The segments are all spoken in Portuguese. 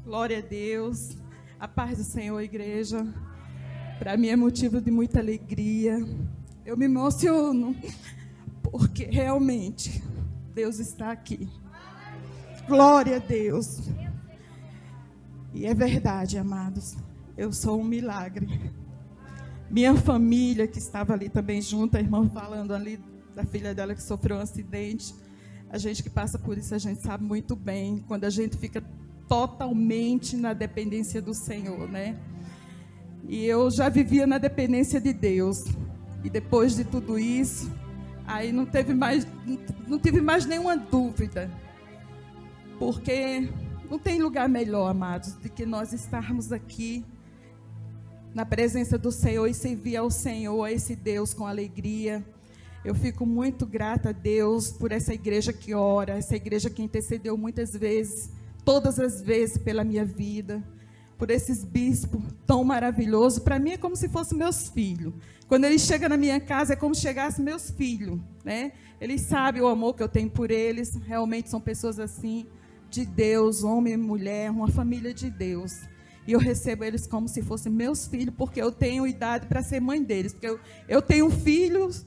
Glória a Deus. A paz do Senhor, igreja. Para mim é motivo de muita alegria. Eu me emociono, porque realmente Deus está aqui. Glória a Deus. E é verdade, amados. Eu sou um milagre. Minha família, que estava ali também junto, a irmã falando ali da filha dela que sofreu um acidente. A gente que passa por isso, a gente sabe muito bem, quando a gente fica totalmente na dependência do Senhor, né? E eu já vivia na dependência de Deus. E depois de tudo isso, aí não tive mais nenhuma dúvida. Porque não tem lugar melhor, amados, do que nós estarmos aqui na presença do Senhor e servir ao Senhor, a esse Deus com alegria. Eu fico muito grata a Deus por essa igreja que ora, essa igreja que intercedeu muitas vezes, todas as vezes pela minha vida, por esses bispos tão maravilhosos. Para mim é como se fossem meus filhos. Quando eles chegam na minha casa é como se chegassem meus filhos, né? Eles sabem o amor que eu tenho por eles, realmente são pessoas assim, de Deus, homem e mulher, uma família de Deus. E eu recebo eles como se fossem meus filhos, porque eu tenho idade para ser mãe deles, porque eu tenho filhos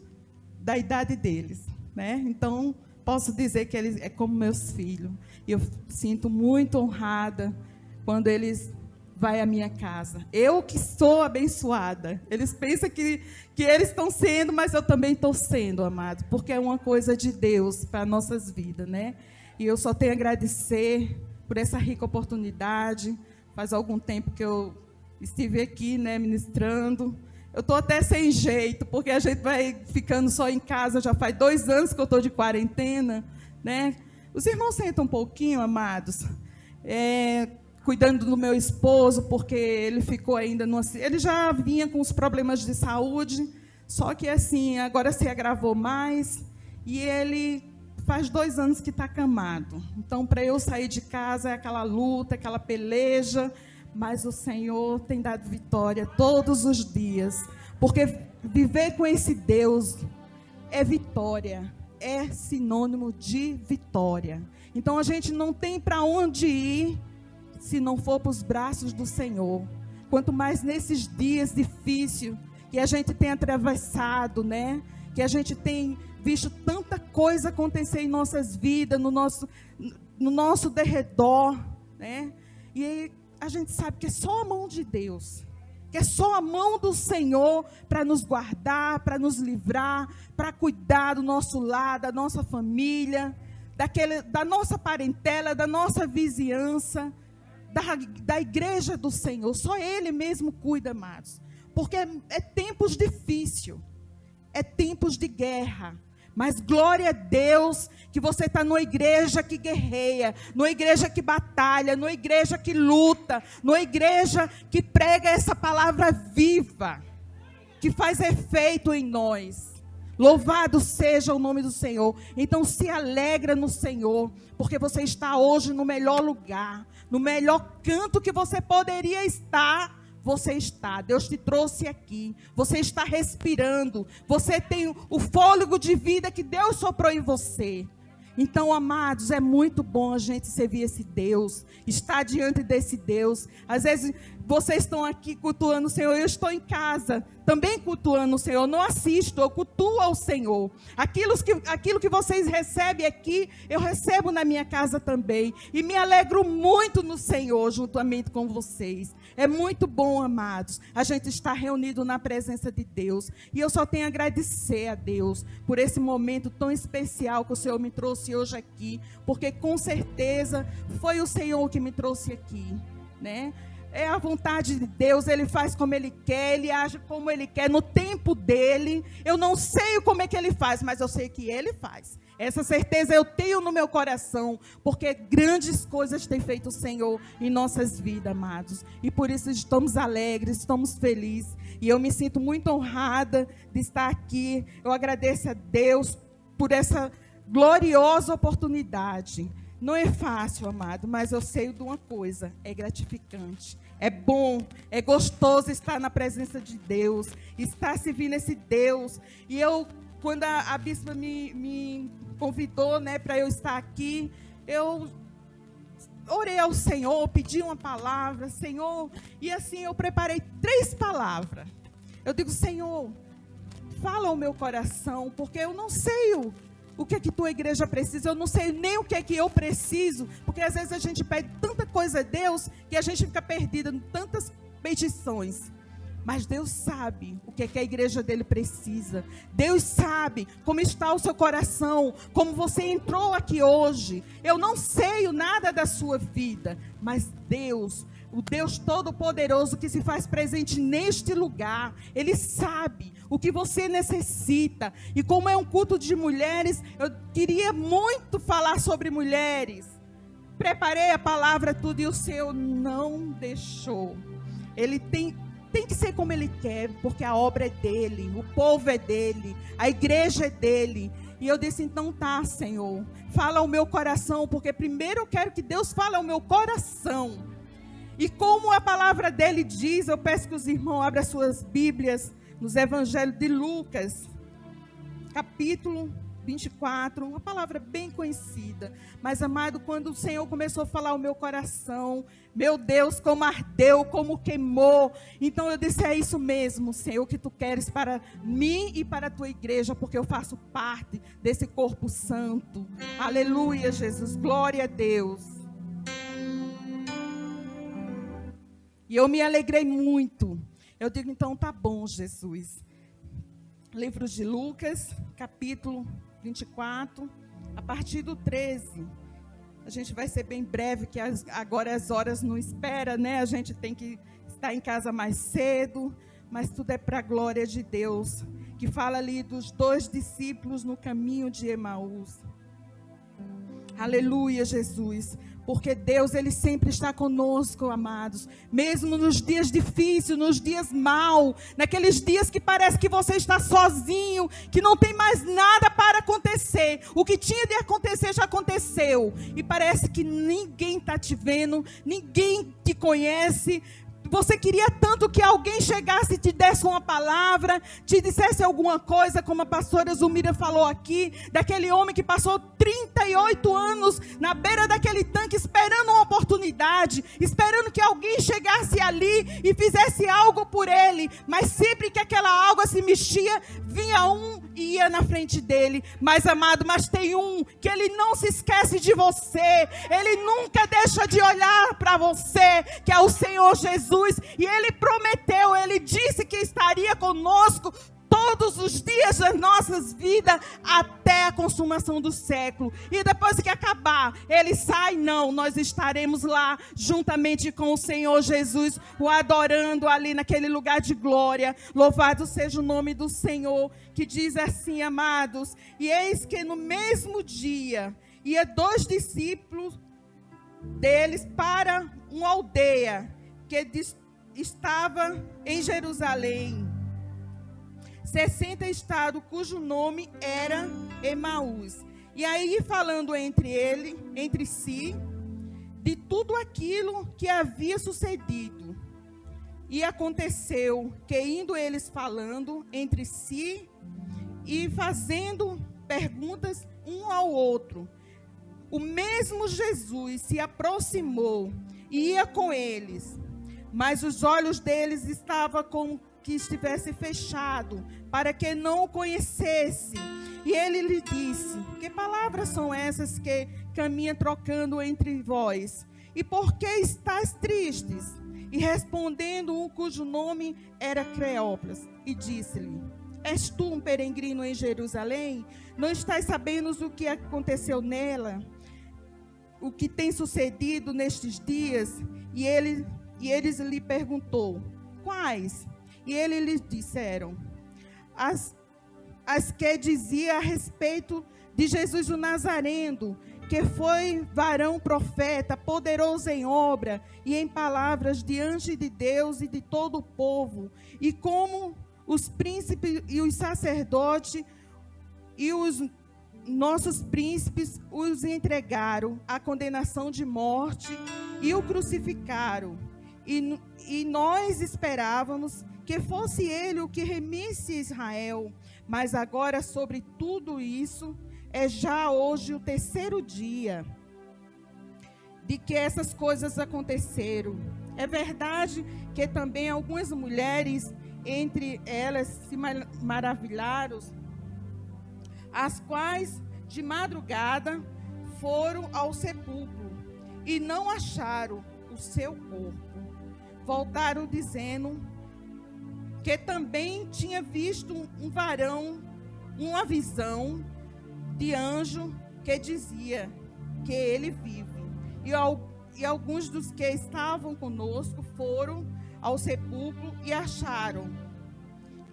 da idade deles, né? Então, posso dizer que eles é como meus filhos. E eu sinto muito honrada quando eles vão à minha casa. Eu que sou abençoada. Eles pensam que eles estão sendo, mas eu também estou sendo, amado, porque é uma coisa de Deus para nossas vidas, né? E eu só tenho a agradecer por essa rica oportunidade. Faz algum tempo que eu estive aqui, né, ministrando. Eu estou até sem jeito, porque a gente vai ficando só em casa, já faz 2 anos que eu estou de quarentena, né? Os irmãos sentam um pouquinho, amados, cuidando do meu esposo, porque ele ficou ainda ele já vinha com os problemas de saúde, só que assim, agora se agravou mais, e ele faz 2 anos que está acamado. Então, para eu sair de casa, é aquela luta, aquela peleja, mas o Senhor tem dado vitória todos os dias, porque viver com esse Deus é vitória, é sinônimo de vitória. Então, a gente não tem para onde ir se não for para os braços do Senhor. Quanto mais nesses dias difíceis que a gente tem atravessado, né? Que a gente tem visto tanta coisa acontecer em nossas vidas, no nosso derredor, né? E aí a gente sabe que é só a mão de Deus, que é só a mão do Senhor para nos guardar, para nos livrar, para cuidar do nosso lar, da nossa família, da nossa parentela, da nossa vizinhança, da igreja do Senhor. Só Ele mesmo cuida, amados, porque é tempos difíceis, é tempos de guerra. Mas glória a Deus que você está numa igreja que guerreia, numa igreja que batalha, numa igreja que luta, numa igreja que prega essa palavra viva, que faz efeito em nós. Louvado seja o nome do Senhor. Então se alegra no Senhor, porque você está hoje no melhor lugar, no melhor canto que você poderia estar. Você está, Deus te trouxe aqui, você está respirando, você tem o fôlego de vida que Deus soprou em você. Então, amados, é muito bom a gente servir esse Deus, estar diante desse Deus. Às vezes, vocês estão aqui cultuando o Senhor, eu estou em casa, também cultuando o Senhor, não assisto, eu cultuo ao Senhor. Aquilo que vocês recebem aqui, eu recebo na minha casa também. E me alegro muito no Senhor, juntamente com vocês. É muito bom, amados, a gente estar reunido na presença de Deus. E eu só tenho a agradecer a Deus por esse momento tão especial que o Senhor me trouxe hoje aqui. Porque com certeza foi o Senhor que me trouxe aqui, né? É a vontade de Deus, Ele faz como Ele quer, Ele age como Ele quer, no tempo dEle. Eu não sei como é que Ele faz, mas eu sei que Ele faz. Essa certeza eu tenho no meu coração, porque grandes coisas tem feito o Senhor em nossas vidas, amados. E por isso estamos alegres, estamos felizes. E eu me sinto muito honrada de estar aqui. Eu agradeço a Deus por essa gloriosa oportunidade. Não é fácil, amado, mas eu sei de uma coisa, é gratificante, é bom, é gostoso estar na presença de Deus, estar servindo esse Deus. E eu, quando a bispa me convidou, né, para eu estar aqui, eu orei ao Senhor, pedi uma palavra, Senhor, e assim eu preparei 3 palavras. Eu digo, Senhor, fala ao meu coração, porque eu não sei o que é que tua igreja precisa, eu não sei nem o que é que eu preciso, porque às vezes a gente pede tanta coisa a Deus, que a gente fica perdida em tantas petições. Mas Deus sabe o que é que a igreja dele precisa. Deus sabe como está o seu coração, como você entrou aqui hoje. Eu não sei nada da sua vida, mas Deus, o Deus Todo-Poderoso que se faz presente neste lugar, Ele sabe o que você necessita. E como é um culto de mulheres, eu queria muito falar sobre mulheres. Preparei a palavra tudo e o Senhor não deixou. Ele tem que ser como Ele quer, porque a obra é dEle, o povo é dEle, a igreja é dEle. E eu disse, então tá, Senhor, fala ao meu coração, porque primeiro eu quero que Deus fale ao meu coração. E como a palavra dEle diz, eu peço que os irmãos abram as suas Bíblias, nos Evangelhos de Lucas, capítulo 24, uma palavra bem conhecida. Mas, amado, quando o Senhor começou a falar ao meu coração, meu Deus, como ardeu, como queimou. Então eu disse, é isso mesmo, Senhor, que tu queres para mim e para a tua igreja, porque eu faço parte desse corpo santo. Aleluia, Jesus, glória a Deus. E eu me alegrei muito. Eu digo, então tá bom, Jesus. Livro de Lucas, capítulo 24, a partir do 13. A gente vai ser bem breve, que agora as horas não esperam, né? A gente tem que estar em casa mais cedo, mas tudo é para a glória de Deus, que fala ali dos 2 discípulos no caminho de Emaús. Aleluia, Jesus. Porque Deus, Ele sempre está conosco, amados. Mesmo nos dias difíceis, nos dias maus, naqueles dias que parece que você está sozinho, que não tem mais nada para acontecer. O que tinha de acontecer já aconteceu. E parece que ninguém está te vendo, ninguém te conhece. Você queria tanto que alguém chegasse e te desse uma palavra, te dissesse alguma coisa, como a pastora Zulmira falou aqui, daquele homem que passou 38 anos na beira daquele tanque, esperando uma oportunidade, esperando que alguém chegasse ali e fizesse algo por ele, mas sempre que aquela água se mexia, vinha um e ia na frente dele. Mas, amado, mas tem um que ele não se esquece de você, ele nunca deixa de olhar para você, que é o Senhor Jesus. E Ele prometeu, Ele disse que estaria conosco todos os dias das nossas vidas até a consumação do século. E depois que acabar, Ele sai, não, nós estaremos lá juntamente com o Senhor Jesus, o adorando ali naquele lugar de glória. Louvado seja o nome do Senhor, que diz assim, amados, e eis que no mesmo dia ia 2 discípulos deles para uma aldeia que estava em Jerusalém, 60 estados, cujo nome era Emaús. E aí falando entre si, de tudo aquilo que havia sucedido. E aconteceu que indo eles falando entre si e fazendo perguntas um ao outro, o mesmo Jesus se aproximou e ia com eles. Mas os olhos deles estavam como que estivesse fechado, para que não o conhecesse. E ele lhe disse, que palavras são essas que caminham trocando entre vós? E por que estáis tristes? E respondendo um cujo nome era Cleópas, e disse-lhe, és tu um peregrino em Jerusalém? Não estás sabendo o que aconteceu nela? O que tem sucedido nestes dias? E eles lhe perguntou, quais? E eles lhe disseram, as que dizia a respeito de Jesus o Nazareno, que foi varão profeta, poderoso em obra e em palavras diante de Deus e de todo o povo, e como os príncipes e os sacerdotes e os nossos príncipes os entregaram à condenação de morte e o crucificaram. E nós esperávamos que fosse ele o que remisse Israel. Mas agora sobre tudo isso, é já hoje o 3º dia, de que essas coisas aconteceram. É verdade que também algumas mulheres, entre elas, se maravilharam, as quais de madrugada foram ao sepulcro e não acharam o seu corpo. Voltaram dizendo que também tinha visto um varão, uma visão de anjo que dizia que ele vive. E alguns dos que estavam conosco foram ao sepulcro e acharam.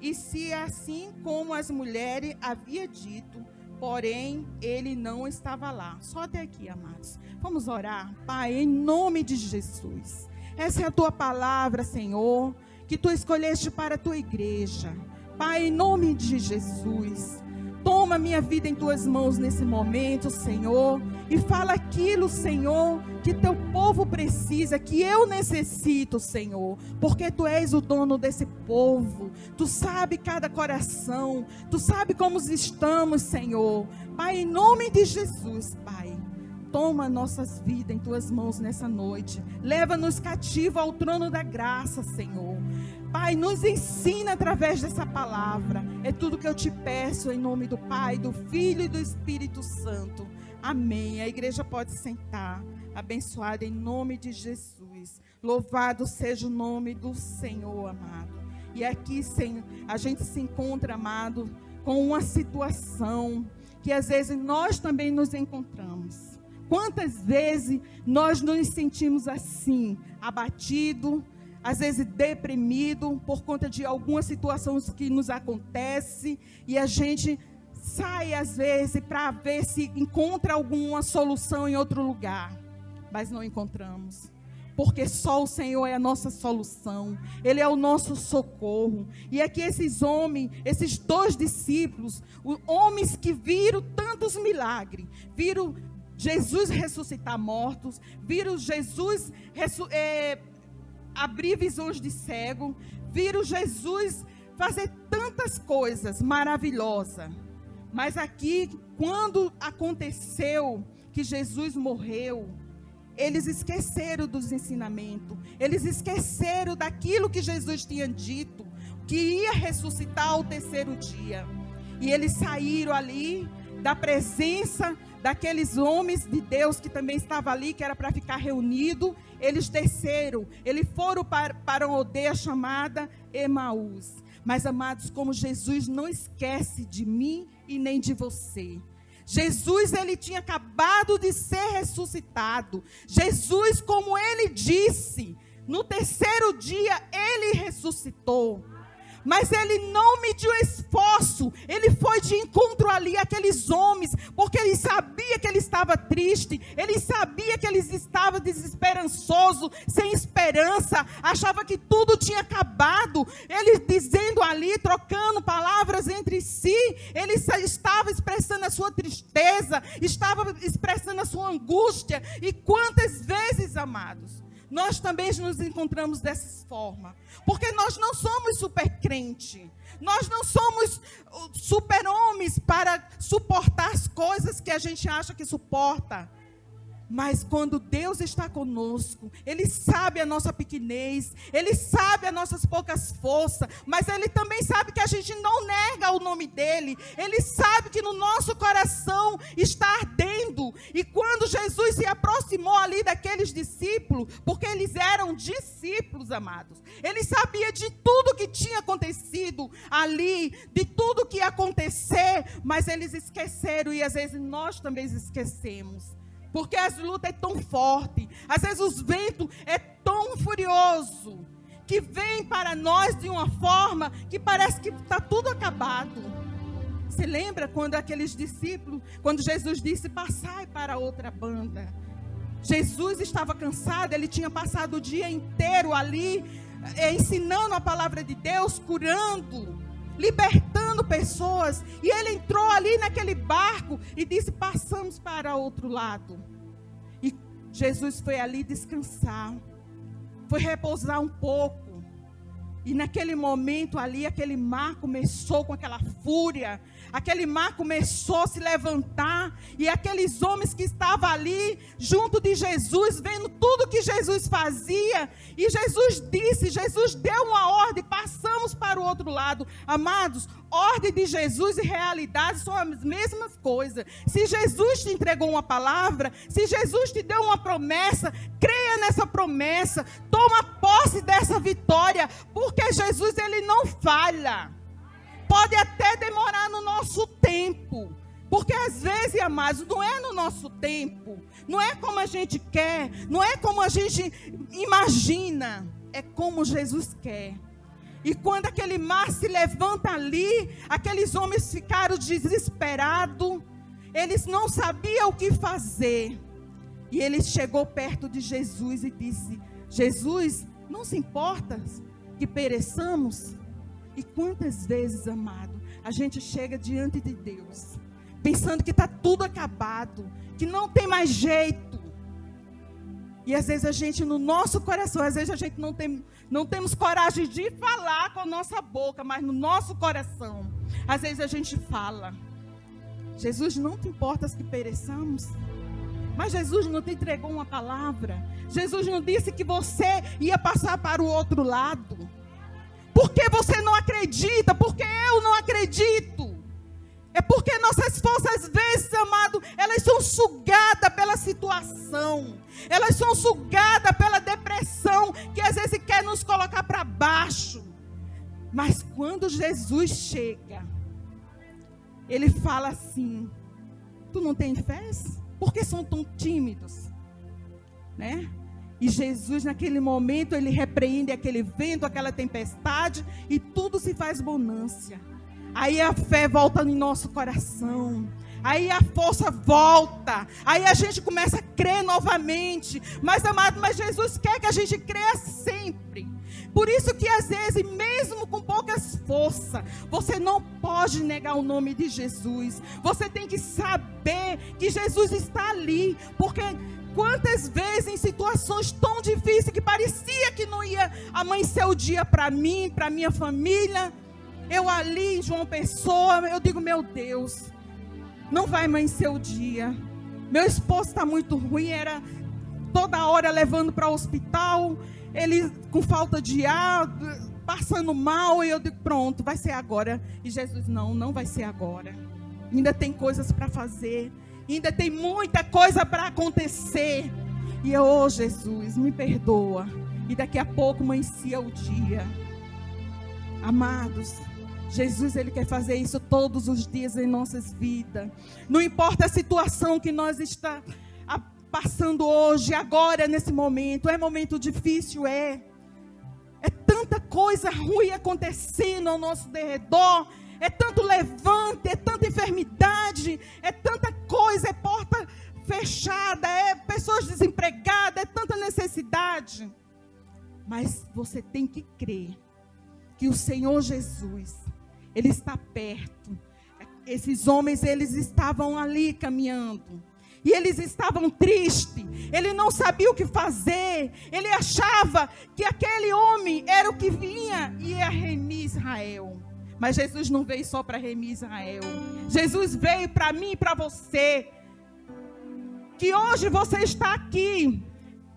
E se assim como as mulheres havia dito, porém ele não estava lá. Só até aqui, amados. Vamos orar, Pai, em nome de Jesus. Essa é a tua palavra, Senhor, que tu escolheste para a tua igreja. Pai, em nome de Jesus, toma minha vida em tuas mãos nesse momento, Senhor, e fala aquilo, Senhor, que teu povo precisa, que eu necessito, Senhor, porque tu és o dono desse povo, tu sabe cada coração, tu sabe como estamos, Senhor. Pai, em nome de Jesus, Pai, toma nossas vidas em tuas mãos nessa noite, leva-nos cativo ao trono da graça, Senhor. Pai, nos ensina através dessa palavra. É tudo que eu te peço em nome do Pai, do Filho e do Espírito Santo. Amém. A igreja pode sentar. Abençoada em nome de Jesus. Louvado seja o nome do Senhor, amado. E aqui, Senhor, a gente se encontra, amado, com uma situação que às vezes nós também nos encontramos. Quantas vezes nós nos sentimos assim, abatidos, às vezes deprimido por conta de algumas situações que nos acontecem, e a gente sai às vezes para ver se encontra alguma solução em outro lugar, mas não encontramos, porque só o Senhor é a nossa solução, Ele é o nosso socorro. E aqui esses homens, esses 2 discípulos, homens que viram tantos milagres, viram Jesus ressuscitar mortos, viram Jesus abrir visões de cego, viram Jesus fazer tantas coisas maravilhosas. Mas aqui, quando aconteceu que Jesus morreu, eles esqueceram dos ensinamentos, eles esqueceram daquilo que Jesus tinha dito, que ia ressuscitar ao 3º dia. E eles saíram ali da presença daqueles homens de Deus que também estavam ali, que era para ficar reunido. Eles desceram, eles foram para uma aldeia chamada Emaús. Mas, amados, como Jesus não esquece de mim e nem de você. Jesus, ele tinha acabado de ser ressuscitado. Jesus, como ele disse, no 3º dia ele ressuscitou. Mas ele não mediu esforço, ele foi de encontro ali àqueles homens, porque ele sabia que ele estava triste, ele sabia que eles estavam desesperançosos, sem esperança, achava que tudo tinha acabado. Ele dizendo ali, trocando palavras entre si, ele estava expressando a sua tristeza, estava expressando a sua angústia. E quantas vezes, amados, nós também nos encontramos dessa forma, porque nós não somos super crente, nós não somos super homens para suportar as coisas que a gente acha que suporta. Mas quando Deus está conosco, Ele sabe a nossa pequenez, Ele sabe as nossas poucas forças, mas Ele também sabe que a gente não nega o nome dEle. Ele sabe que no nosso coração está ardendo. E quando Jesus se aproximou ali daqueles discípulos, porque eles eram discípulos, amados, Ele sabia de tudo que tinha acontecido ali, de tudo que ia acontecer, mas eles esqueceram, e às vezes nós também esquecemos. Porque as lutas é tão forte, às vezes os ventos é tão furioso, que vem para nós de uma forma que parece que está tudo acabado. Você lembra quando aqueles discípulos, quando Jesus disse, passai para outra banda? Jesus estava cansado, ele tinha passado o dia inteiro ali, ensinando a palavra de Deus, curando, libertando pessoas, e ele entrou ali naquele barco e disse, passamos para outro lado. E Jesus foi ali descansar, foi repousar um pouco, e naquele momento ali, aquele mar começou com aquela fúria, aquele mar começou a se levantar, e aqueles homens que estavam ali, junto de Jesus, vendo tudo que Jesus fazia, e Jesus deu uma ordem, passamos para o outro lado. Amados, ordem de Jesus e realidade são as mesmas coisas. Se Jesus te entregou uma palavra, se Jesus te deu uma promessa, creia nessa promessa, toma posse dessa vitória, porque Jesus, ele não falha. Pode até demorar no nosso tempo, porque às vezes, amados, não é no nosso tempo, não é como a gente quer, não é como a gente imagina, é como Jesus quer. E quando aquele mar se levanta ali, aqueles homens ficaram desesperados, eles não sabiam o que fazer. E ele chegou perto de Jesus e disse: Jesus, não se importa que pereçamos? E quantas vezes, amado, a gente chega diante de Deus, pensando que está tudo acabado, que não tem mais jeito. E às vezes a gente, no nosso coração, às vezes a gente não temos coragem de falar com a nossa boca, mas no nosso coração, às vezes a gente fala: Jesus, não te importas que pereçamos? Mas Jesus não te entregou uma palavra. Jesus não disse que você ia passar para o outro lado. Por que você não acredita? Porque eu não acredito. É porque nossas forças, às vezes, amado, elas são sugadas pela situação. Elas são sugadas pela depressão, que às vezes quer nos colocar para baixo. Mas quando Jesus chega, ele fala assim: tu não tem fé? Por que são tão tímidos? Né? E Jesus, naquele momento, ele repreende aquele vento, aquela tempestade, e tudo se faz bonança. Aí a fé volta em nosso coração. Aí a força volta. Aí a gente começa a crer novamente. Mas, amado, Jesus quer que a gente creia sempre. Por isso que às vezes, mesmo com poucas forças, você não pode negar o nome de Jesus. Você tem que saber que Jesus está ali. Porque quantas vezes em situações tão difíceis que parecia que não ia amanhecer o dia para mim, para minha família, eu ali em João Pessoa, eu digo: meu Deus, não vai amanhecer o dia. Meu esposo está muito ruim, era toda hora levando para o hospital, ele com falta de ar, passando mal, e eu digo: pronto, vai ser agora. E Jesus: não vai ser agora. Ainda tem coisas para fazer, ainda tem muita coisa para acontecer. E eu: oh, Jesus, me perdoa. E daqui a pouco amanhecia o dia. Amados, Jesus, ele quer fazer isso todos os dias em nossas vidas. Não importa a situação que nós estamos passando hoje, agora, nesse momento. É momento difícil, é tanta coisa ruim acontecendo ao nosso derredor. É tanto levante, é tanta enfermidade, é tanta coisa, é porta fechada, é pessoas desempregadas, é tanta necessidade. Mas você tem que crer que o Senhor Jesus, ele está perto. Esses homens, eles estavam ali caminhando. E eles estavam tristes. Ele não sabia o que fazer. Ele achava que aquele homem era o que vinha e ia remir Israel. Mas Jesus não veio só para remir Israel. Jesus veio para mim e para você. Que hoje você está aqui.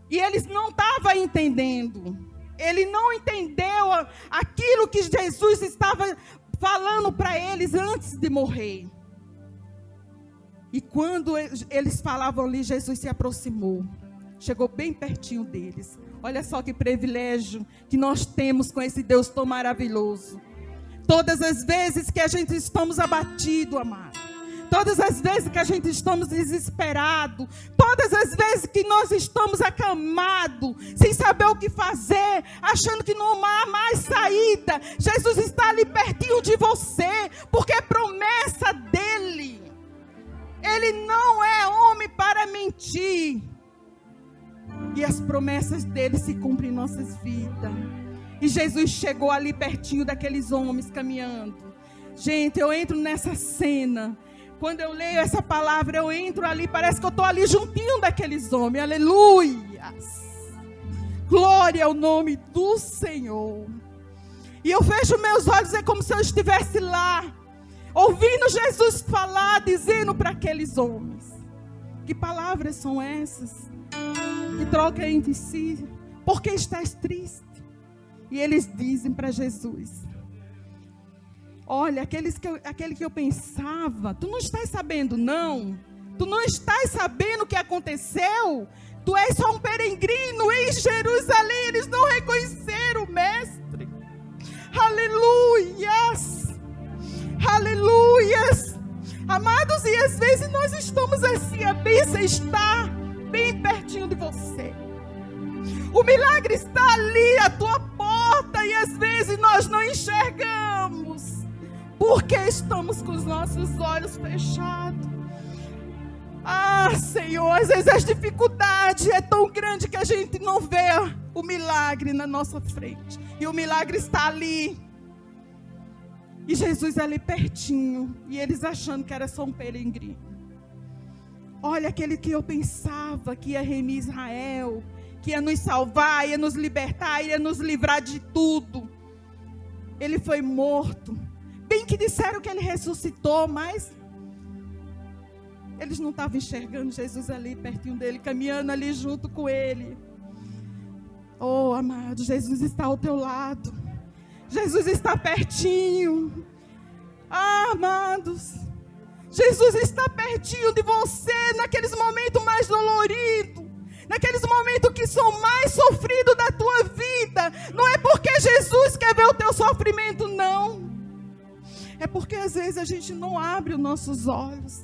E eles não estavam entendendo. Ele não entendeu aquilo que Jesus estava falando para eles antes de morrer. E quando eles falavam ali, Jesus se aproximou. Chegou bem pertinho deles. Olha só que privilégio que nós temos com esse Deus tão maravilhoso. Todas as vezes que a gente estamos abatidos, amado. Todas as vezes que a gente estamos desesperados. Todas as vezes que nós estamos acamados, sem saber o que fazer, achando que não há mais saída. Jesus está ali pertinho de você, porque é promessa dele. Ele não é homem para mentir. E as promessas dele se cumprem em nossas vidas. E Jesus chegou ali pertinho daqueles homens caminhando. Gente, eu entro nessa cena. Quando eu leio essa palavra, eu entro ali, parece que eu estou ali juntinho daqueles homens. Aleluias! Glória ao nome do Senhor. E eu fecho meus olhos, é como se eu estivesse lá, ouvindo Jesus falar, dizendo para aqueles homens. Que palavras são essas? Que troca entre si. Por que estás triste? E eles dizem para Jesus: olha, aquele que eu pensava, tu não estás sabendo não? Tu não estás sabendo o que aconteceu? Tu és só um peregrino em Jerusalém. Eles não reconheceram o mestre. Aleluias! Aleluias! Amados, e às vezes nós estamos assim, a bênção está bem pertinho de você. O milagre está ali à tua porta e às vezes nós não enxergamos. Porque estamos com os nossos olhos fechados. Ah, Senhor, às vezes a dificuldade é tão grande que a gente não vê o milagre na nossa frente. E o milagre está ali. E Jesus ali pertinho. E eles achando que era só um peregrino. Olha, aquele que eu pensava que ia remir Israel, que ia nos salvar, ia nos libertar, ia nos livrar de tudo. Ele foi morto. Bem que disseram que ele ressuscitou, mas eles não estavam enxergando Jesus ali pertinho dele, caminhando ali junto com ele. Oh, amado, Jesus está ao teu lado. Jesus está pertinho. Ah, amados, Jesus está pertinho de você naqueles momentos mais doloridos, naqueles momentos que são mais sofridos da tua vida. Não é porque Jesus quer ver o teu sofrimento, não. É porque às vezes a gente não abre os nossos olhos.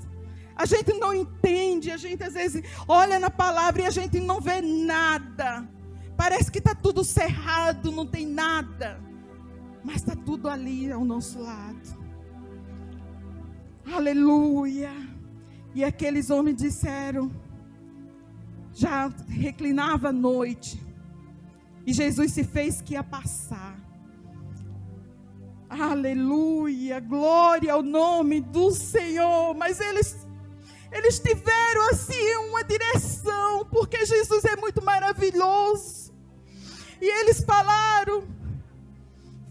A gente não entende. A gente às vezes olha na palavra e a gente não vê nada. Parece que está tudo cerrado, não tem nada. Mas está tudo ali ao nosso lado. Aleluia. E aqueles homens disseram, já reclinava a noite, e Jesus se fez que ia passar. Aleluia, glória ao nome do Senhor. Mas eles tiveram assim uma direção, porque Jesus é muito maravilhoso. E eles falaram: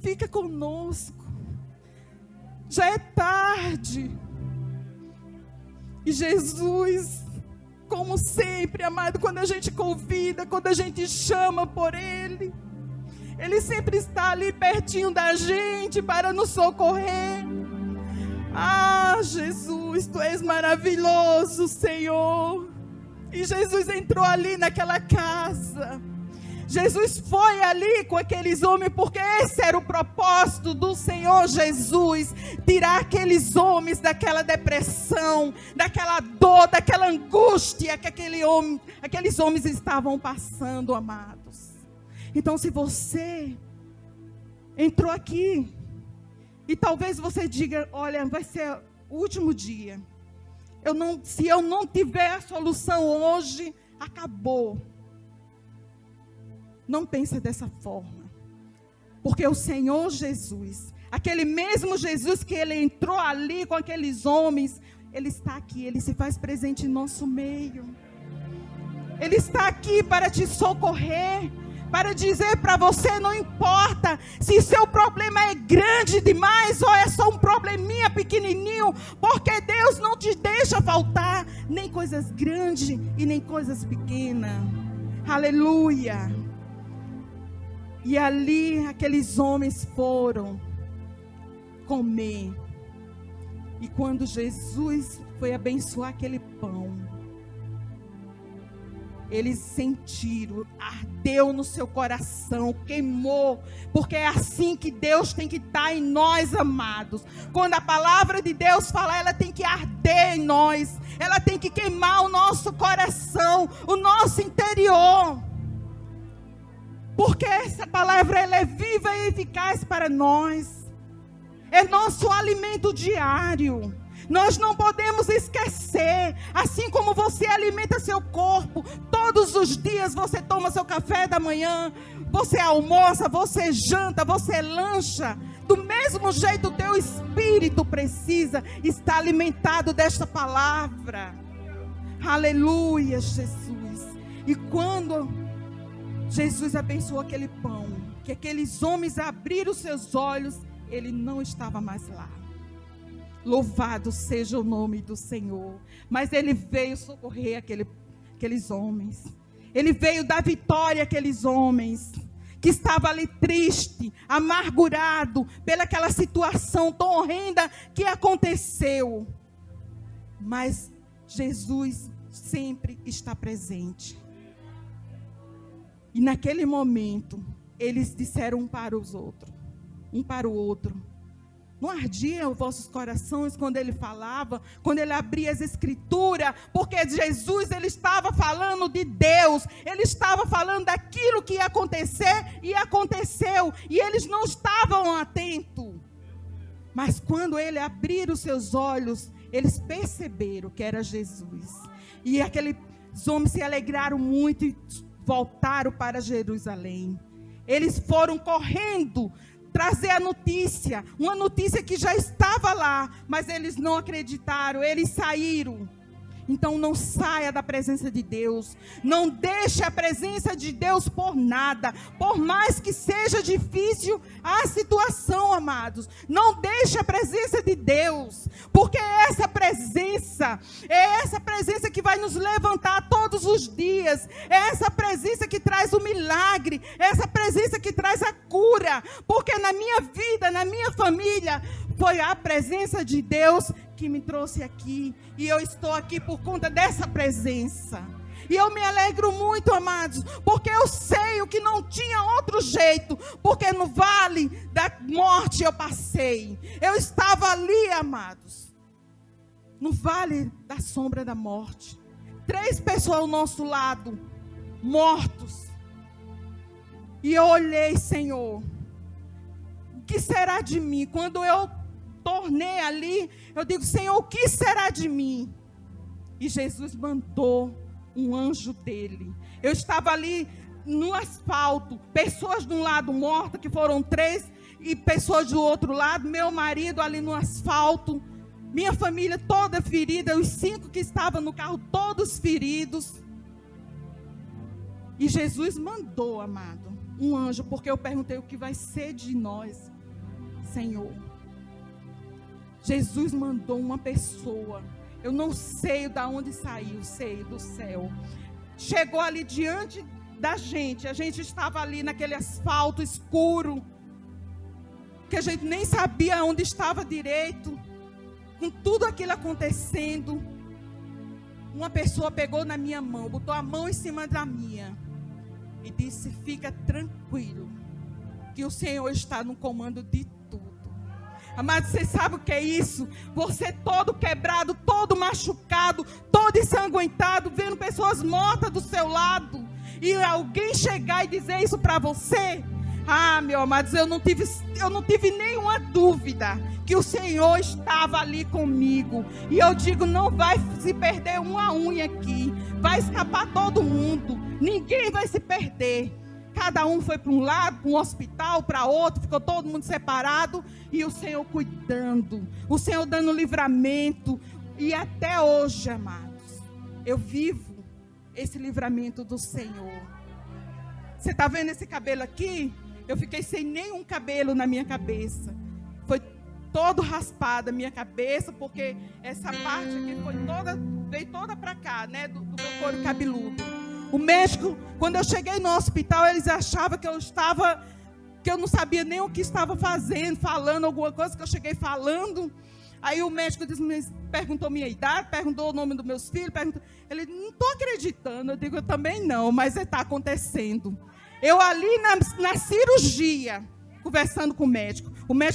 fica conosco, já é tarde. E Jesus, como sempre, amado, quando a gente convida, quando a gente chama por Ele, Ele sempre está ali pertinho da gente para nos socorrer. Ah, Jesus, Tu és maravilhoso, Senhor. E Jesus entrou ali naquela casa. Jesus foi ali com aqueles homens, porque esse era o propósito do Senhor Jesus, tirar aqueles homens daquela depressão, daquela dor, daquela angústia que aqueles homens estavam passando, amados. Então, se você entrou aqui, e talvez você diga: olha, vai ser o último dia, se eu não tiver a solução hoje, acabou. Não pense dessa forma, porque o Senhor Jesus, aquele mesmo Jesus que Ele entrou ali com aqueles homens, Ele está aqui, Ele se faz presente em nosso meio. Ele está aqui para te socorrer, para dizer para você: não importa se seu problema é grande demais ou é só um probleminha pequenininho, porque Deus não te deixa faltar nem coisas grandes e nem coisas pequenas. Aleluia. E ali aqueles homens foram comer. E quando Jesus foi abençoar aquele pão, eles sentiram, ardeu no seu coração, queimou, porque é assim que Deus tem que estar em nós, amados. Quando a palavra de Deus fala, ela tem que arder em nós, ela tem que queimar o nosso coração, o nosso interior. Porque essa palavra, ela é viva e eficaz para nós. É nosso alimento diário. Nós não podemos esquecer. Assim como você alimenta seu corpo, todos os dias você toma seu café da manhã, você almoça, você janta, você lancha. Do mesmo jeito o teu espírito precisa estar alimentado desta palavra. Aleluia, Jesus. E quando Jesus abençoou aquele pão, que aqueles homens abriram seus olhos, Ele não estava mais lá. Louvado seja o nome do Senhor. Mas ele veio socorrer aqueles homens. Ele veio dar vitória àqueles homens que estavam ali triste, amargurado pelaquela situação tão horrenda que aconteceu. Mas Jesus sempre está presente. E naquele momento, eles disseram um para o outro. Não ardiam os vossos corações quando ele falava, quando ele abria as escrituras, porque Jesus, ele estava falando de Deus, ele estava falando daquilo que ia acontecer e aconteceu, e eles não estavam atentos. Mas quando ele abrir os seus olhos, eles perceberam que era Jesus. E aqueles homens se alegraram muito e voltaram para Jerusalém. Eles foram correndo trazer a notícia, uma notícia que já estava lá, mas eles não acreditaram, eles saíram. Então não saia da presença de Deus, não deixe a presença de Deus por nada, por mais que seja difícil a situação, amados, não deixe a presença de Deus, porque é essa presença que vai nos levantar todos os dias, é essa presença que traz o milagre, é essa presença que traz a cura, porque na minha vida, na minha família, foi a presença de Deus que me trouxe aqui, e eu estou aqui por conta dessa presença, e eu me alegro muito, amados, porque eu sei o que não tinha outro jeito, porque no vale da morte eu passei, eu estava ali, amados, no vale da sombra da morte, 3 pessoas ao nosso lado, mortos, e eu olhei, Senhor, o que será de mim? Quando eu tornei ali, eu digo, Senhor, o que será de mim? E Jesus mandou um anjo dele. Eu estava ali no asfalto, pessoas de um lado mortas, que foram 3, e pessoas do outro lado, meu marido ali no asfalto, minha família toda ferida, os 5 que estavam no carro, todos feridos. E Jesus mandou, amado, um anjo, porque eu perguntei o que vai ser de nós, Senhor. Jesus mandou uma pessoa, eu não sei de onde saiu, sei do céu, chegou ali diante da gente, a gente estava ali naquele asfalto escuro, que a gente nem sabia onde estava direito, com tudo aquilo acontecendo, uma pessoa pegou na minha mão, botou a mão em cima da minha, e disse, fica tranquilo, que o Senhor está no comando de tudo. Amado, você sabe o que é isso? Você todo quebrado, todo machucado, todo ensanguentado, vendo pessoas mortas do seu lado, e alguém chegar e dizer isso para você? Ah, meu amado, eu não tive nenhuma dúvida que o Senhor estava ali comigo. E eu digo, não vai se perder uma unha aqui, vai escapar todo mundo, ninguém vai se perder. Cada um foi para um lado, para um hospital, para outro, ficou todo mundo separado, e o Senhor cuidando, o Senhor dando livramento, e até hoje, amados, eu vivo esse livramento do Senhor. Você está vendo esse cabelo aqui? Eu fiquei sem nenhum cabelo na minha cabeça, foi todo raspado a minha cabeça, porque essa parte aqui veio toda para cá, né, do meu couro cabeludo. O médico, quando eu cheguei no hospital, eles achavam que eu não sabia nem o que estava fazendo, falando alguma coisa, que eu cheguei falando. Aí o médico perguntou minha idade, perguntou o nome dos meus filhos, ele, não estou acreditando. Eu digo, eu também não, mas está acontecendo. Eu ali na cirurgia, conversando com o médico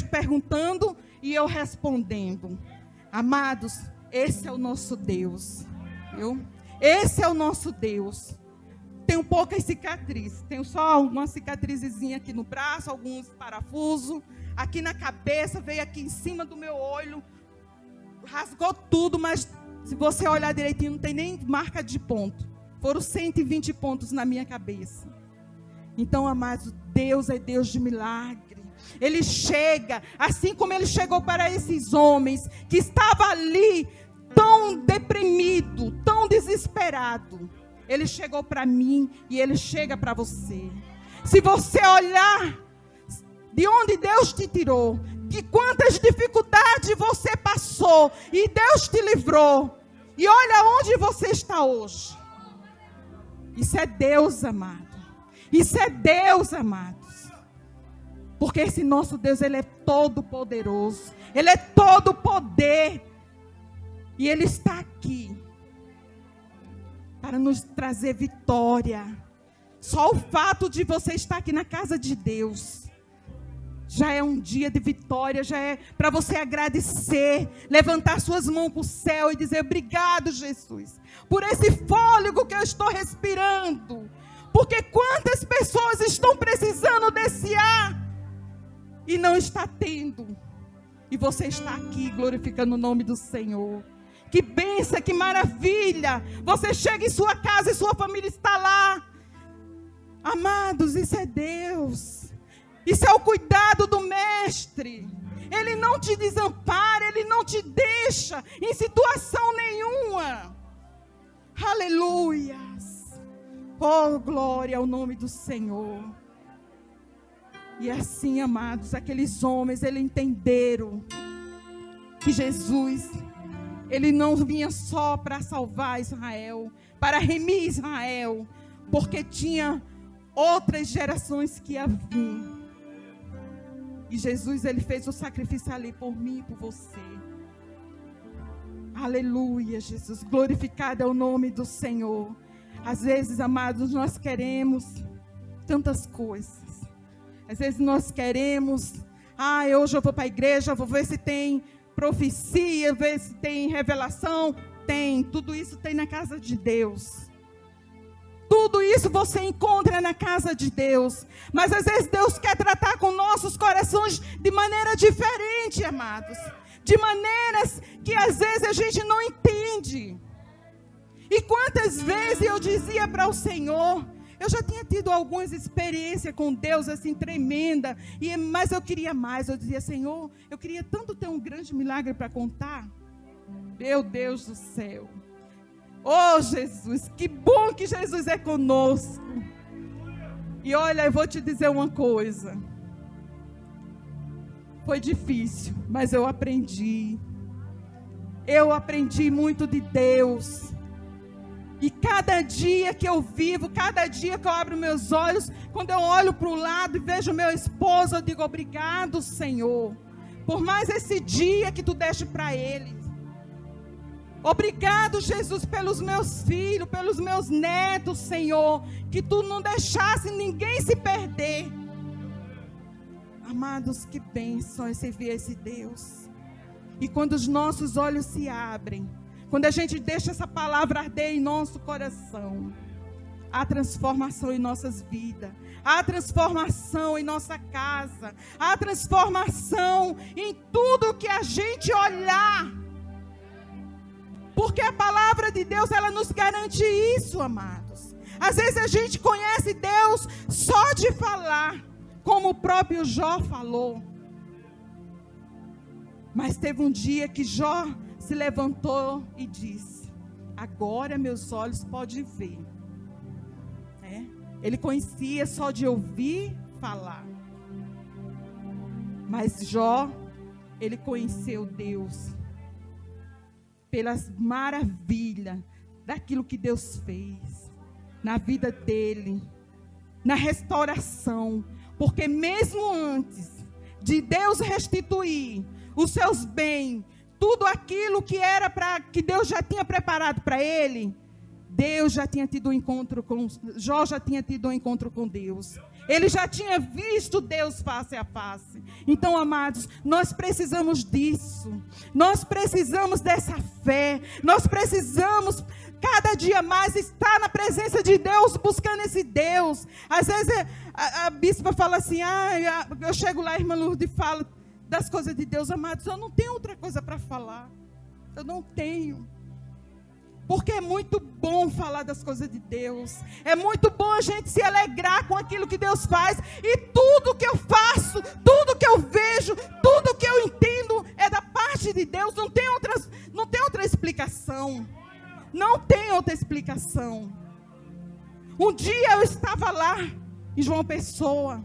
perguntando e eu respondendo. Amados, esse é o nosso Deus, viu? Esse é o nosso Deus. Tenho poucas cicatrizes, tenho só uma cicatrizezinha aqui no braço, alguns parafusos, aqui na cabeça, veio aqui em cima do meu olho, rasgou tudo, mas se você olhar direitinho, não tem nem marca de ponto. Foram 120 pontos na minha cabeça. Então, amados, Deus é Deus de milagre. Ele chega, assim como Ele chegou para esses homens, que estavam ali, tão deprimido, tão desesperado. Ele chegou para mim e Ele chega para você. Se você olhar de onde Deus te tirou, que quantas dificuldades você passou e Deus te livrou. E olha onde você está hoje. Isso é Deus, amado. Isso é Deus, amados. Porque esse nosso Deus, Ele é todo poderoso. Ele é todo poder. E Ele está aqui para nos trazer vitória. Só o fato de você estar aqui na casa de Deus já é um dia de vitória, já é para você agradecer, levantar suas mãos para o céu e dizer: obrigado, Jesus, por esse fôlego que eu estou respirando. Porque quantas pessoas estão precisando desse ar e não está tendo. E você está aqui glorificando o nome do Senhor. Que bênção, que maravilha. Você chega em sua casa e sua família está lá. Amados, isso é Deus. Isso é o cuidado do Mestre. Ele não te desampara, Ele não te deixa em situação nenhuma. Aleluias. Oh, glória ao nome do Senhor. E assim, amados, aqueles homens, eles entenderam que Jesus, Ele não vinha só para salvar Israel, para remir Israel, porque tinha outras gerações que iam vir. E Jesus, Ele fez o sacrifício ali por mim e por você. Aleluia, Jesus. Glorificado é o nome do Senhor. Às vezes, amados, nós queremos tantas coisas. Às vezes nós queremos, hoje eu vou para a igreja, vou ver se tem profecia, ver se tem revelação. Tem, tudo isso tem na casa de Deus. Tudo isso você encontra na casa de Deus. Mas às vezes Deus quer tratar com nossos corações de maneira diferente, amados. De maneiras que às vezes a gente não entende. E quantas vezes eu dizia para o Senhor, eu já tinha tido algumas experiências com Deus assim tremenda, mas eu queria mais. Eu dizia: Senhor, eu queria tanto ter um grande milagre para contar. Meu Deus do céu. Oh, Jesus, que bom que Jesus é conosco. E olha, eu vou te dizer uma coisa. Foi difícil, mas eu aprendi. Eu aprendi muito de Deus. E cada dia que eu vivo, cada dia que eu abro meus olhos, quando eu olho para o lado e vejo meu esposo, eu digo: obrigado, Senhor, por mais esse dia que tu deste para ele. Obrigado, Jesus, pelos meus filhos, pelos meus netos, Senhor, que tu não deixasse ninguém se perder. Amados, que bênção é servir esse Deus. E quando os nossos olhos se abrem, quando a gente deixa essa palavra arder em nosso coração, há transformação em nossas vidas, há transformação em nossa casa, há transformação em tudo que a gente olhar. Porque a palavra de Deus, ela nos garante isso, amados. Às vezes a gente conhece Deus só de falar, como o próprio Jó falou. Mas teve um dia que Jó se levantou e disse: agora meus olhos podem ver. Ele conhecia só de ouvir falar. Mas Jó, ele conheceu Deus pelas maravilhas daquilo que Deus fez na vida dele, na restauração. Porque mesmo antes de Deus restituir os seus bens, tudo aquilo que era que Deus já tinha preparado para ele, Deus já tinha tido um encontro com Jó, já tinha tido um encontro com Deus. Ele já tinha visto Deus face a face. Então, amados, nós precisamos disso. Nós precisamos dessa fé. Nós precisamos cada dia mais estar na presença de Deus, buscando esse Deus. Às vezes a bispa fala assim: eu chego lá, a irmã Lourdes fala das coisas de Deus. Amados, eu não tenho outra coisa para falar. Eu não tenho. Porque é muito bom falar das coisas de Deus. É muito bom a gente se alegrar com aquilo que Deus faz. E tudo que eu faço, tudo que eu vejo, tudo que eu entendo é da parte de Deus. Não tem outra explicação. Não tem outra explicação. Um dia eu estava lá em João Pessoa.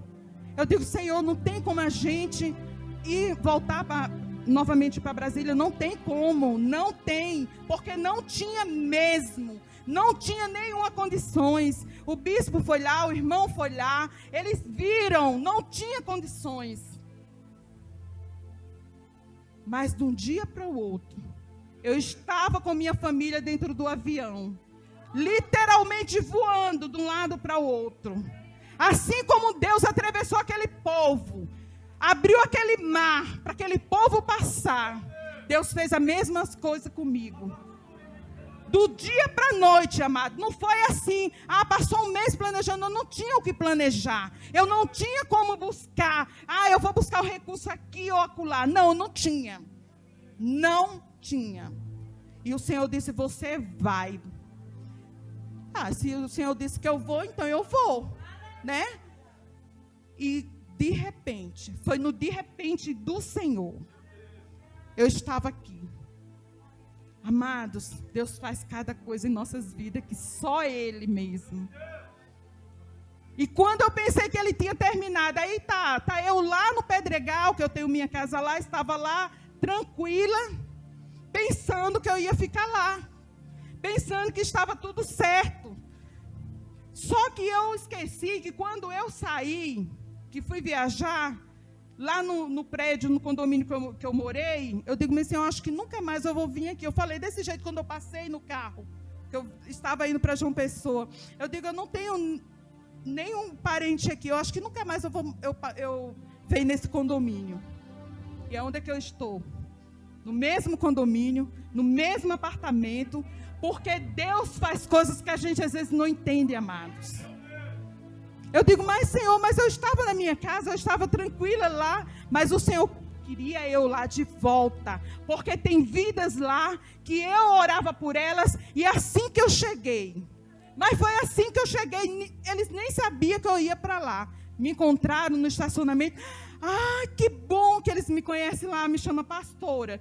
Eu digo: Senhor, não tem como a gente ir voltar novamente para Brasília, não tem como, não tem, porque não tinha mesmo, não tinha nenhuma condições. O bispo foi lá, o irmão foi lá, eles viram, não tinha condições. Mas de um dia para o outro, eu estava com minha família dentro do avião, literalmente voando de um lado para o outro. Assim como Deus atravessou aquele povo, abriu aquele mar para aquele povo passar, Deus fez a mesma coisa comigo. Do dia para a noite, amado, não foi assim. Passou um mês planejando, eu não tinha o que planejar. Eu não tinha como buscar. Eu vou buscar o recurso aqui ou acolá. Não, não tinha. Não tinha. E o Senhor disse, você vai. Se o Senhor disse que eu vou, então eu vou. Né? E de repente, foi no de repente do Senhor. Eu estava aqui. Amados, Deus faz cada coisa em nossas vidas que só Ele mesmo. E quando eu pensei que Ele tinha terminado, aí tá eu lá no Pedregal, que eu tenho minha casa lá, estava lá, tranquila, pensando que eu ia ficar lá. Pensando que estava tudo certo. Só que eu esqueci que quando eu saí, que fui viajar, lá no prédio, no condomínio que eu morei, eu digo, mas assim, eu acho que nunca mais eu vou vir aqui. Eu falei desse jeito quando eu passei no carro, que eu estava indo para João Pessoa. Eu digo, eu não tenho nenhum parente aqui, eu acho que nunca mais eu venho nesse condomínio. E é onde é que eu estou? No mesmo condomínio, no mesmo apartamento, porque Deus faz coisas que a gente às vezes não entende, amados. Eu digo, mas Senhor, mas eu estava na minha casa, eu estava tranquila lá, mas o Senhor queria eu lá de volta, porque tem vidas lá que eu orava por elas, e assim que eu cheguei, mas foi assim que eu cheguei, eles nem sabiam que eu ia para lá, me encontraram no estacionamento, que bom que eles me conhecem lá, me chama pastora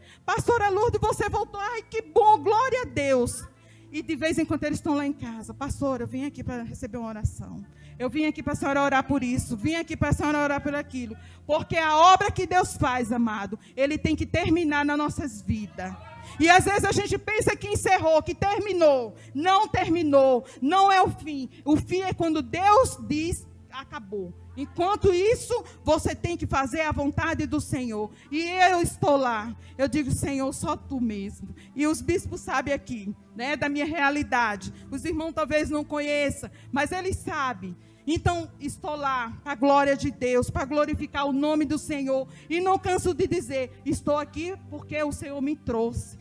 Lourdes, você voltou, que bom, glória a Deus. E de vez em quando eles estão lá em casa, pastora, eu vim aqui para receber uma oração. Eu vim aqui para a senhora orar por isso, vim aqui para a senhora orar por aquilo. Porque a obra que Deus faz, amado, Ele tem que terminar nas nossas vidas. E às vezes a gente pensa que encerrou, que terminou. Não terminou, não é o fim. O fim é quando Deus diz, acabou. Enquanto isso, você tem que fazer a vontade do Senhor. E eu estou lá. Eu digo, Senhor, só Tu mesmo. E os bispos sabem aqui, né, da minha realidade. Os irmãos talvez não conheçam, mas eles sabem. Então, estou lá, para a glória de Deus, para glorificar o nome do Senhor. E não canso de dizer, estou aqui porque o Senhor me trouxe.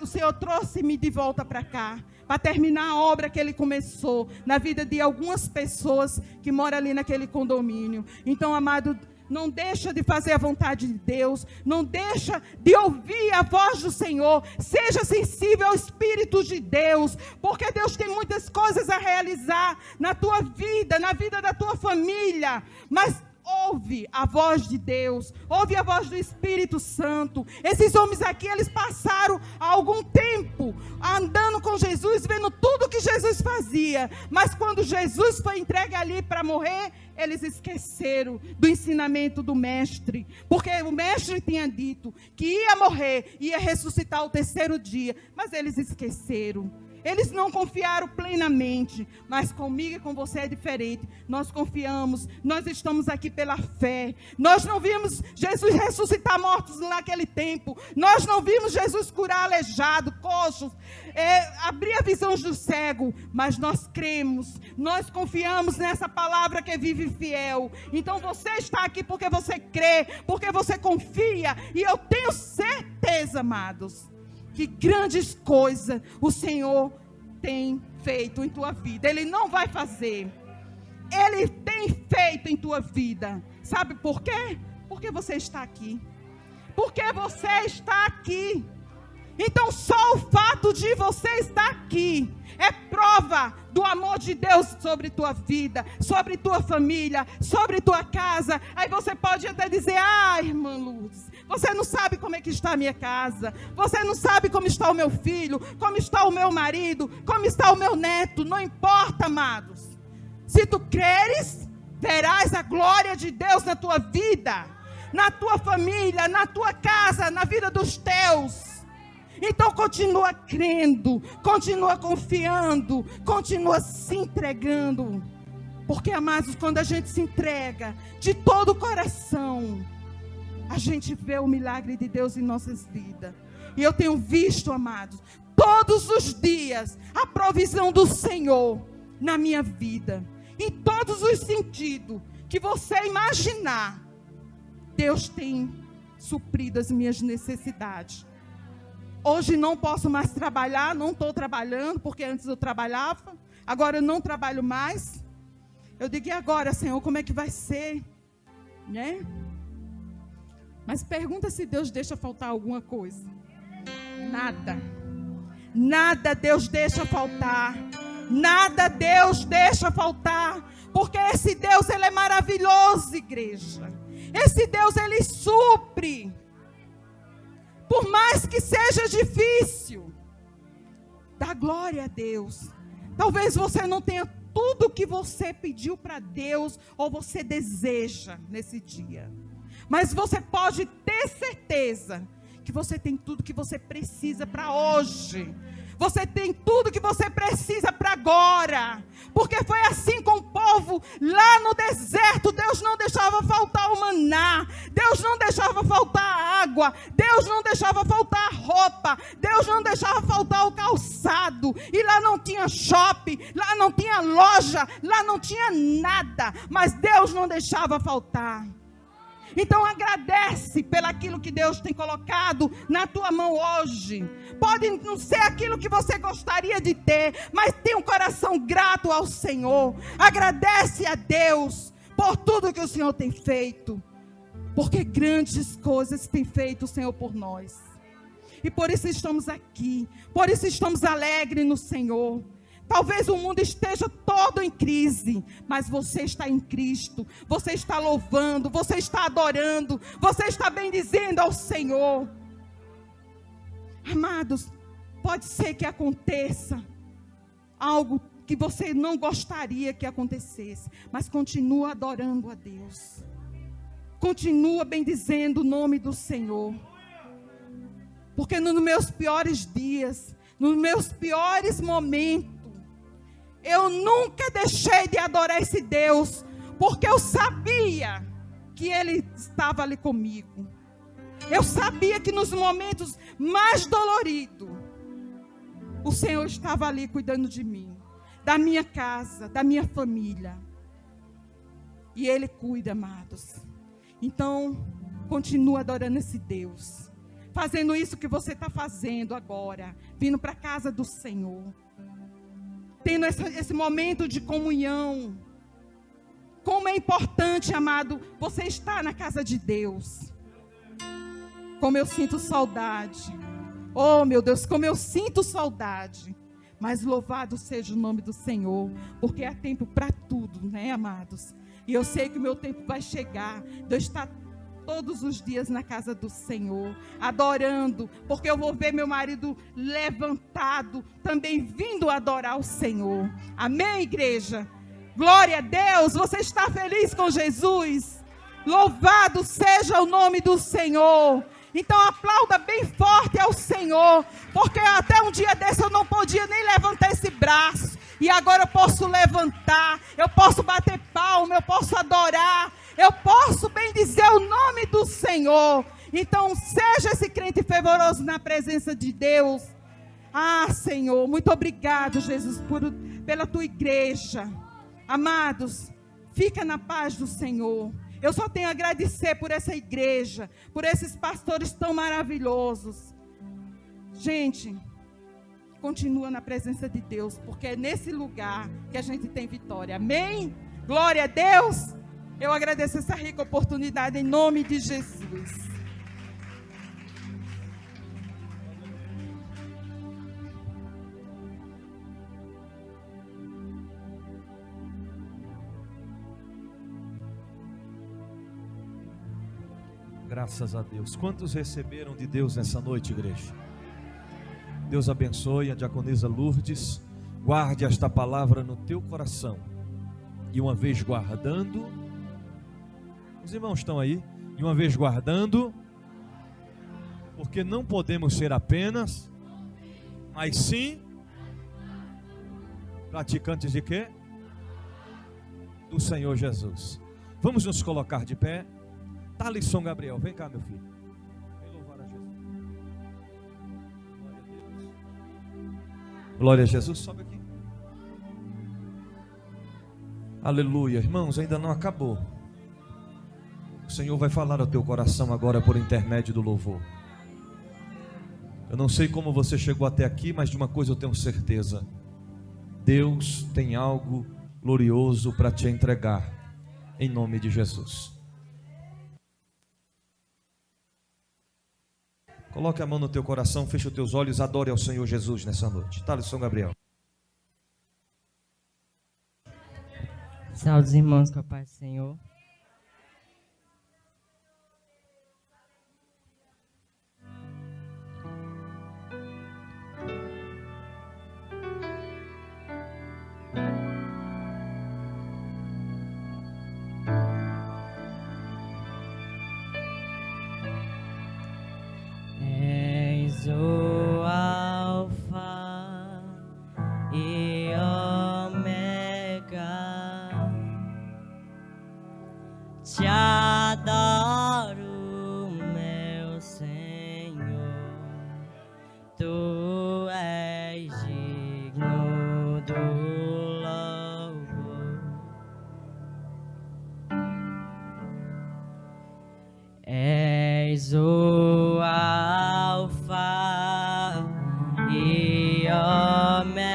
O Senhor trouxe-me de volta para cá, para terminar a obra que Ele começou na vida de algumas pessoas que moram ali naquele condomínio. Então, amado, não deixa de fazer a vontade de Deus, não deixa de ouvir a voz do Senhor, seja sensível ao Espírito de Deus, porque Deus tem muitas coisas a realizar na tua vida, na vida da tua família, mas ouve a voz de Deus, ouve a voz do Espírito Santo. Esses homens aqui, eles passaram algum tempo andando com Jesus, vendo tudo que Jesus fazia, mas quando Jesus foi entregue ali para morrer, eles esqueceram do ensinamento do mestre, porque o mestre tinha dito que ia morrer, ia ressuscitar o terceiro dia, mas eles esqueceram. Eles não confiaram plenamente, mas comigo e com você é diferente. Nós confiamos, nós estamos aqui pela fé. Nós não vimos Jesus ressuscitar mortos naquele tempo. Nós não vimos Jesus curar aleijado, coxos, abrir a visão do cego. Mas nós cremos, nós confiamos nessa palavra que vive fiel. Então você está aqui porque você crê, porque você confia. E eu tenho certeza, amados, que grandes coisas o Senhor tem feito em tua vida. Ele não vai fazer. Ele tem feito em tua vida. Sabe por quê? Porque você está aqui. Porque você está aqui. Então só o fato de você estar aqui é prova do amor de Deus sobre tua vida, sobre tua família, sobre tua casa. Aí você pode até dizer, irmã Lourdes, você não sabe como é que está a minha casa, você não sabe como está o meu filho, como está o meu marido, como está o meu neto. Não importa, amados. Se tu creres, verás a glória de Deus na tua vida. na tua família, na tua casa, na vida dos teus. Então continua crendo, continua confiando, continua se entregando. Porque, amados, quando a gente se entrega de todo o coração, a gente vê o milagre de Deus em nossas vidas. E eu tenho visto, amados, todos os dias, a provisão do Senhor na minha vida. Em todos os sentidos que você imaginar, Deus tem suprido as minhas necessidades. Hoje não posso mais trabalhar, não estou trabalhando, porque antes eu trabalhava, agora eu não trabalho mais. Eu digo, e agora, Senhor, como é que vai ser? Né? Mas pergunta se Deus deixa faltar alguma coisa. Nada. Nada Deus deixa faltar. Nada Deus deixa faltar. Porque esse Deus, Ele é maravilhoso, igreja. Esse Deus, Ele supre. Por mais que seja difícil, dá glória a Deus. Talvez você não tenha tudo o que você pediu para Deus ou você deseja nesse dia. Mas você pode ter certeza que você tem tudo que você precisa para hoje. Você tem tudo que você precisa para agora. Porque foi assim com o povo lá no deserto. Deus não deixava faltar o maná. Deus não deixava faltar a água. Deus não deixava faltar a roupa. Deus não deixava faltar o calçado. E lá não tinha shopping. Lá não tinha loja. Lá não tinha nada. Mas Deus não deixava faltar. Então agradece pelaquilo que Deus tem colocado na tua mão hoje. Pode não ser aquilo que você gostaria de ter, mas tenha um coração grato ao Senhor. Agradece a Deus por tudo que o Senhor tem feito. Porque grandes coisas tem feito o Senhor por nós. E por isso estamos aqui. Por isso estamos alegres no Senhor. Talvez o mundo esteja todo em crise, mas você está em Cristo, você está louvando, você está adorando, você está bendizendo ao Senhor. Amados, pode ser que aconteça algo que você não gostaria que acontecesse, mas continua adorando a Deus. Continua bendizendo o nome do Senhor. Porque nos meus piores dias, nos meus piores momentos, eu nunca deixei de adorar esse Deus, porque eu sabia que Ele estava ali comigo. Eu sabia que nos momentos mais doloridos, o Senhor estava ali cuidando de mim, da minha casa, da minha família. E Ele cuida, amados. Então, continua adorando esse Deus, fazendo isso que você está fazendo agora, vindo para a casa do Senhor. Tendo esse momento de comunhão. Como é importante, amado, você estar na casa de Deus. Como eu sinto saudade. Oh, meu Deus, como eu sinto saudade. Mas louvado seja o nome do Senhor. Porque há tempo para tudo, né, amados? E eu sei que o meu tempo vai chegar. De eu estar todos os dias na casa do Senhor, adorando, porque eu vou ver meu marido levantado, também vindo adorar o Senhor. Amém, igreja? Glória a Deus. Você está feliz com Jesus? Louvado seja o nome do Senhor. Então aplauda bem forte ao Senhor, porque até um dia desse eu não podia nem levantar esse braço, e agora eu posso levantar, eu posso bater palma, eu posso adorar, eu posso bendizer o nome do Senhor. Então seja esse crente fervoroso na presença de Deus. Ah, Senhor, muito obrigado, Jesus, pela tua igreja. Amados, fica na paz do Senhor. Eu só tenho a agradecer por essa igreja, por esses pastores tão maravilhosos. Gente, continua na presença de Deus, porque é nesse lugar que a gente tem vitória. Amém? Glória a Deus. Eu agradeço essa rica oportunidade em nome de Jesus. Graças a Deus. Quantos receberam de Deus nessa noite, igreja? Deus abençoe a diaconisa Lourdes. Guarde esta palavra no teu coração. E uma vez guardando, os irmãos estão aí. De uma vez guardando, porque não podemos ser apenas, mas sim praticantes de quê? Do Senhor Jesus. Vamos nos colocar de pé. Thalisson Gabriel, vem cá, meu filho. Vem louvar a Jesus. Glória a Deus. Glória a Jesus, sobe aqui. Aleluia, irmãos, ainda não acabou. O Senhor vai falar ao teu coração agora por intermédio do louvor. Eu não sei como você chegou até aqui, mas de uma coisa eu tenho certeza: Deus tem algo glorioso para te entregar, em nome de Jesus. Coloque a mão no teu coração, feche os teus olhos, adore ao Senhor Jesus nessa noite. Thalisson Gabriel. Salve os irmãos com a paz do Senhor. És o Alfa e Ômega, te adoro, meu Senhor, tu és digno do louvor. És o Alfa e Ômega,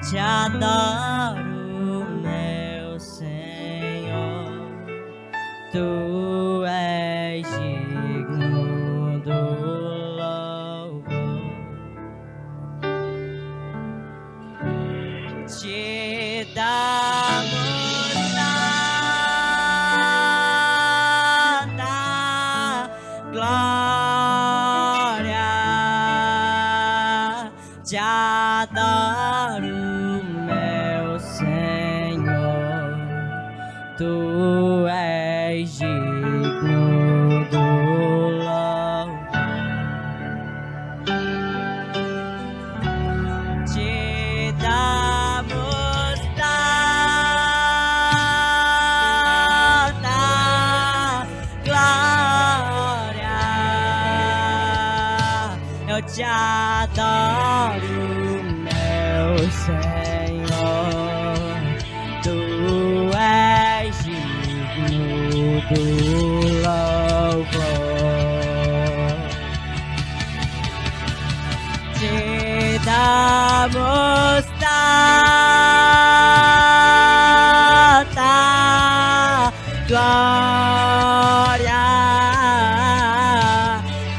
te adoro, meu Senhor, tu és digno do louvor. Te damos glória, te adoro, meu Senhor, tu és digno do louvor. Te damos tanta glória, eu te adoro, meu Senhor, tu és digno do louvor. Te damos tanta glória,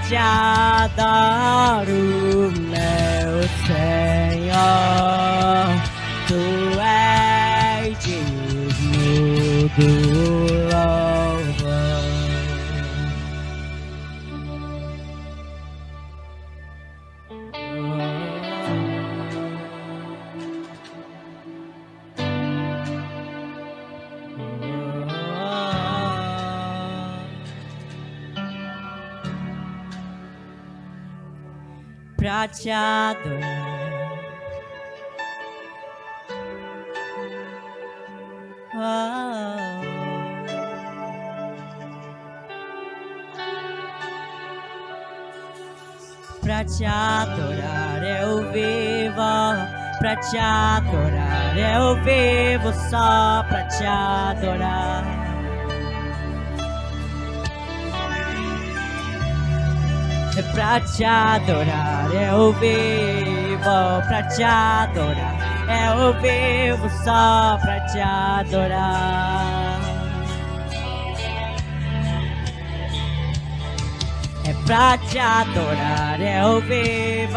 te adoro, meu Senhor, tu és digno do louvor. Pra te adorar, pra te adorar eu vivo, pra te adorar eu vivo, só pra te adorar. Pra te adorar eu vivo, pra te adorar eu vivo, só pra te adorar. É pra te adorar eu vivo,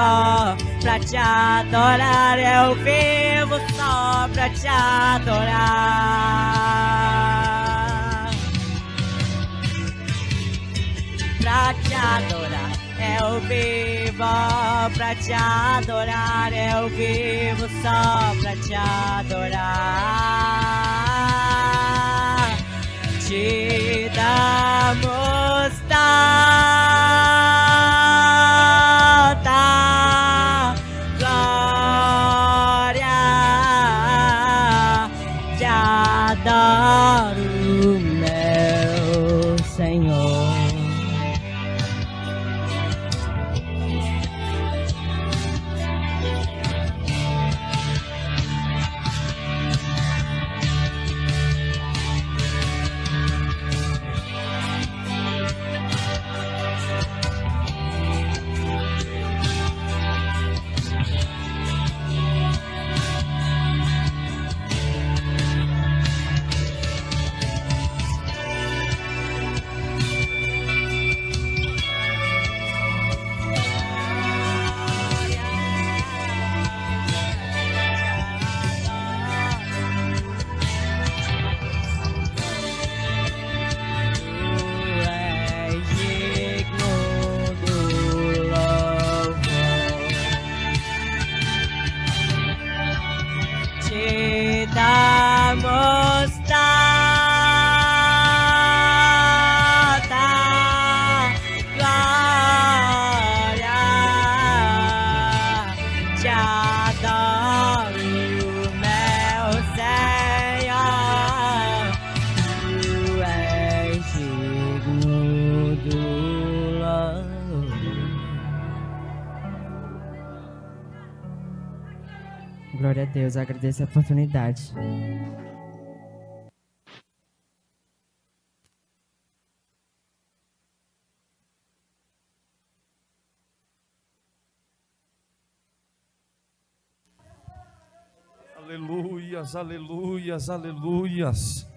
pra te adorar eu vivo, só pra te adorar. Pra te adorar eu vivo, pra te adorar, eu vivo só pra te adorar. Te damos tanta glória, te adoro, meu Senhor. Te damos tanta glória, te adoro, meu Senhor, tu és digno do louvor. Glória a Deus, agradeço a oportunidade. Aleluias, aleluias, aleluias.